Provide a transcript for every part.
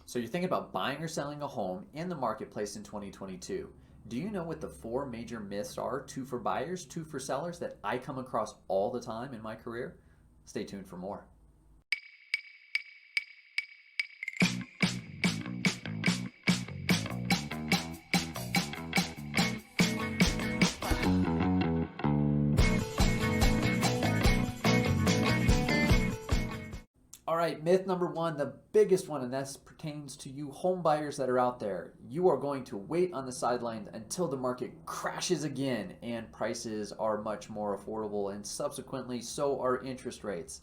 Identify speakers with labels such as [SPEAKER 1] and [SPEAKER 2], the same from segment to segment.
[SPEAKER 1] So you're thinking about buying or selling a home in the marketplace in 2022. Do you know what the four major myths are, two for buyers, two for sellers, that I come across all the time in my career? Stay tuned for more. All right, myth number one, the biggest one, and that pertains to you home buyers that are out there. You are going to wait on the sidelines until the market crashes again and prices are much more affordable, and subsequently, so are interest rates.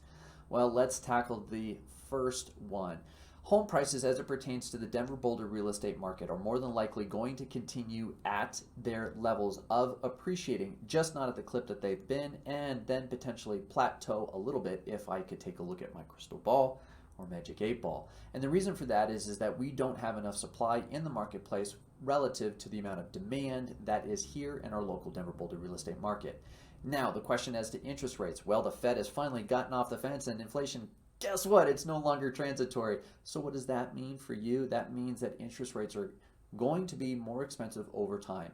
[SPEAKER 1] Well, let's tackle the first one. Home prices, as it pertains to the Denver Boulder real estate market, are more than likely going to continue at their levels of appreciating, just not at the clip that they've been, and then potentially plateau a little bit if I could take a look at my crystal ball or magic 8 ball. And the reason for that is that we don't have enough supply in the marketplace relative to the amount of demand that is here in our local Denver Boulder real estate market. Now, the question as to interest rates. Well, the Fed has finally gotten off the fence, and inflation, guess what? It's no longer transitory. So what does that mean for you? That means that interest rates are going to be more expensive over time.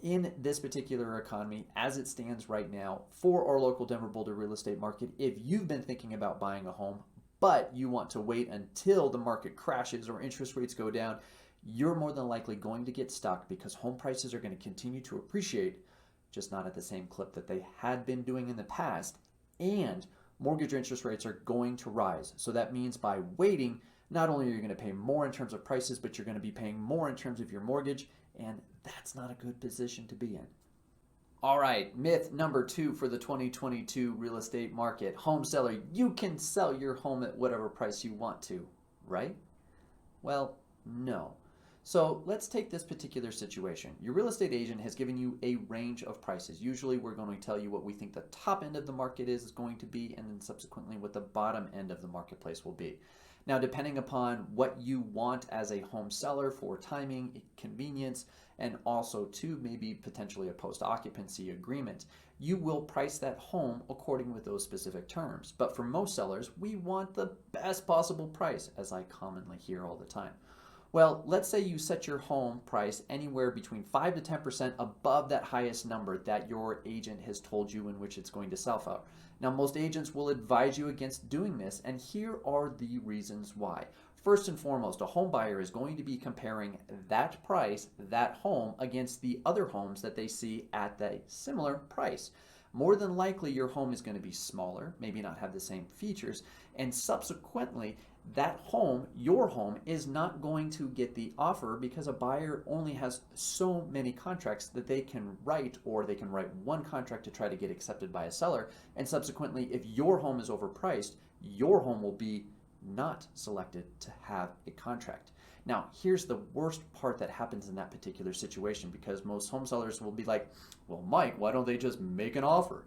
[SPEAKER 1] In this particular economy, as it stands right now, for our local Denver Boulder real estate market, if you've been thinking about buying a home, but you want to wait until the market crashes or interest rates go down, you're more than likely going to get stuck because home prices are going to continue to appreciate, just not at the same clip that they had been doing in the past. And mortgage interest rates are going to rise. So that means by waiting, not only are you going to pay more in terms of prices, but you're going to be paying more in terms of your mortgage, and that's not a good position to be in. All right, myth number two for the 2022 real estate market. Home seller, you can sell your home at whatever price you want to, right? Well, no. So let's take this particular situation. Your real estate agent has given you a range of prices. Usually we're going to tell you what we think the top end of the market is going to be, and then subsequently what the bottom end of the marketplace will be. Now, depending upon what you want as a home seller for timing, convenience, and also to maybe potentially a post-occupancy agreement, you will price that home according with those specific terms. But for most sellers, we want the best possible price, as I commonly hear all the time. Well, let's say you set your home price anywhere between 5 to 10% above that highest number that your agent has told you in which it's going to sell for. Now, most agents will advise you against doing this, and here are the reasons why. First and foremost, a home buyer is going to be comparing that price, that home, against the other homes that they see at that similar price. More than likely, your home is going to be smaller, maybe not have the same features, and subsequently, that home, your home, is not going to get the offer because a buyer only has so many contracts that they can write, or they can write one contract to try to get accepted by a seller. And subsequently, if your home is overpriced, your home will be not selected to have a contract. Now, here's the worst part that happens in that particular situation, because most home sellers will be like, well, Mike, why don't they just make an offer?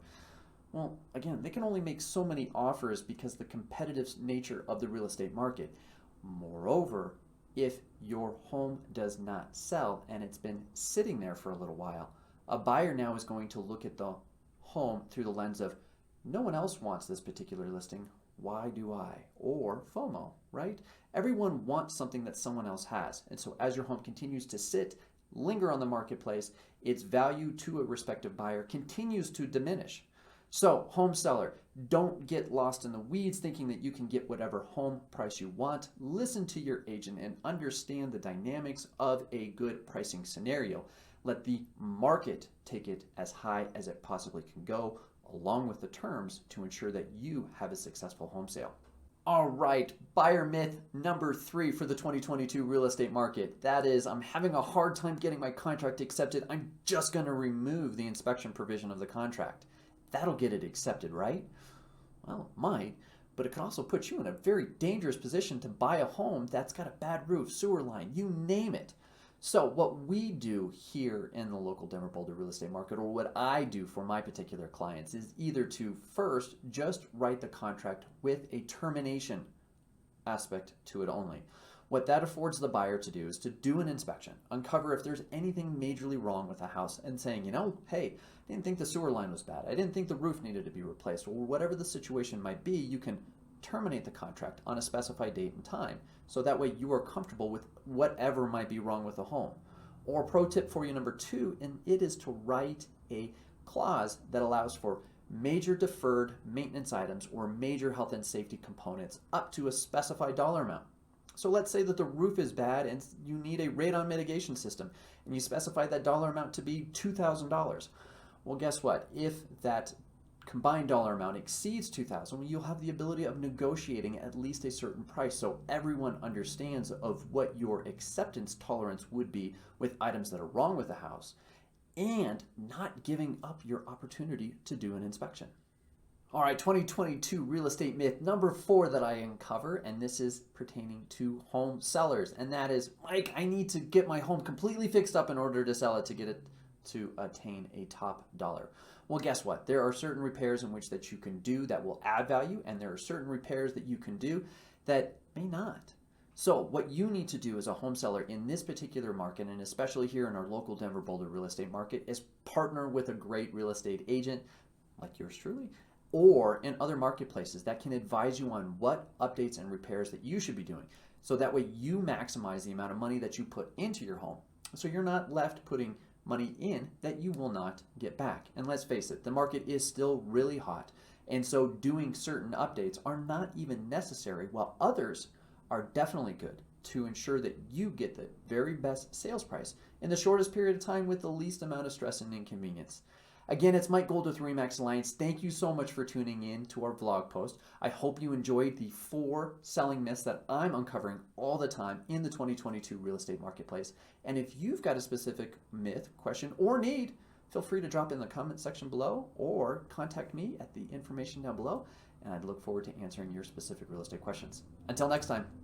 [SPEAKER 1] Well, again, they can only make so many offers because the competitive nature of the real estate market. Moreover, if your home does not sell and it's been sitting there for a little while, a buyer now is going to look at the home through the lens of, no one else wants this particular listing, why do I? Or FOMO, right? Everyone wants something that someone else has. And so as your home continues to sit, linger on the marketplace, its value to a respective buyer continues to diminish. So, home seller, don't get lost in the weeds thinking that you can get whatever home price you want. Listen to your agent and understand the dynamics of a good pricing scenario. Let the market take it as high as it possibly can go, along with the terms, to ensure that you have a successful home sale. All right, buyer myth number three for the 2022 real estate market. That is, I'm having a hard time getting my contract accepted. I'm just going to remove the inspection provision of the contract. That'll get it accepted, right? Well, it might, but it can also put you in a very dangerous position to buy a home that's got a bad roof, sewer line, you name it. So what we do here in the local Denver Boulder real estate market, or what I do for my particular clients, is either to first just write the contract with a termination aspect to it only. What that affords the buyer to do is to do an inspection, uncover if there's anything majorly wrong with the house, and saying, hey, I didn't think the sewer line was bad. I didn't think the roof needed to be replaced, or whatever the situation might be. You can terminate the contract on a specified date and time. So that way you are comfortable with whatever might be wrong with the home. Or pro tip for you number 2, and it is to write a clause that allows for major deferred maintenance items or major health and safety components up to a specified dollar amount. So let's say that the roof is bad and you need a radon mitigation system, and you specify that dollar amount to be $2,000. Well, guess what? If that combined dollar amount exceeds $2,000, you'll have the ability of negotiating at least a certain price so everyone understands of what your acceptance tolerance would be with items that are wrong with the house, and not giving up your opportunity to do an inspection. All right, 2022 real estate myth number 4 that I uncover, and this is pertaining to home sellers, and that is, Mike, I need to get my home completely fixed up in order to sell it to get it to attain a top dollar. Well, guess what? There are certain repairs in which that you can do that will add value, and there are certain repairs that you can do that may not. So what you need to do as a home seller in this particular market, and especially here in our local Denver Boulder real estate market, is partner with a great real estate agent like yours truly, or in other marketplaces that can advise you on what updates and repairs that you should be doing. So that way you maximize the amount of money that you put into your home. So you're not left putting money in that you will not get back. And let's face it, the market is still really hot. And so doing certain updates are not even necessary, while others are definitely good to ensure that you get the very best sales price in the shortest period of time with the least amount of stress and inconvenience. Again, it's Mike Gold with RE/MAX Alliance. Thank you so much for tuning in to our vlog post. I hope you enjoyed the 4 selling myths that I'm uncovering all the time in the 2022 real estate marketplace. And if you've got a specific myth, question, or need, feel free to drop in the comment section below or contact me at the information down below, and I'd look forward to answering your specific real estate questions. Until next time.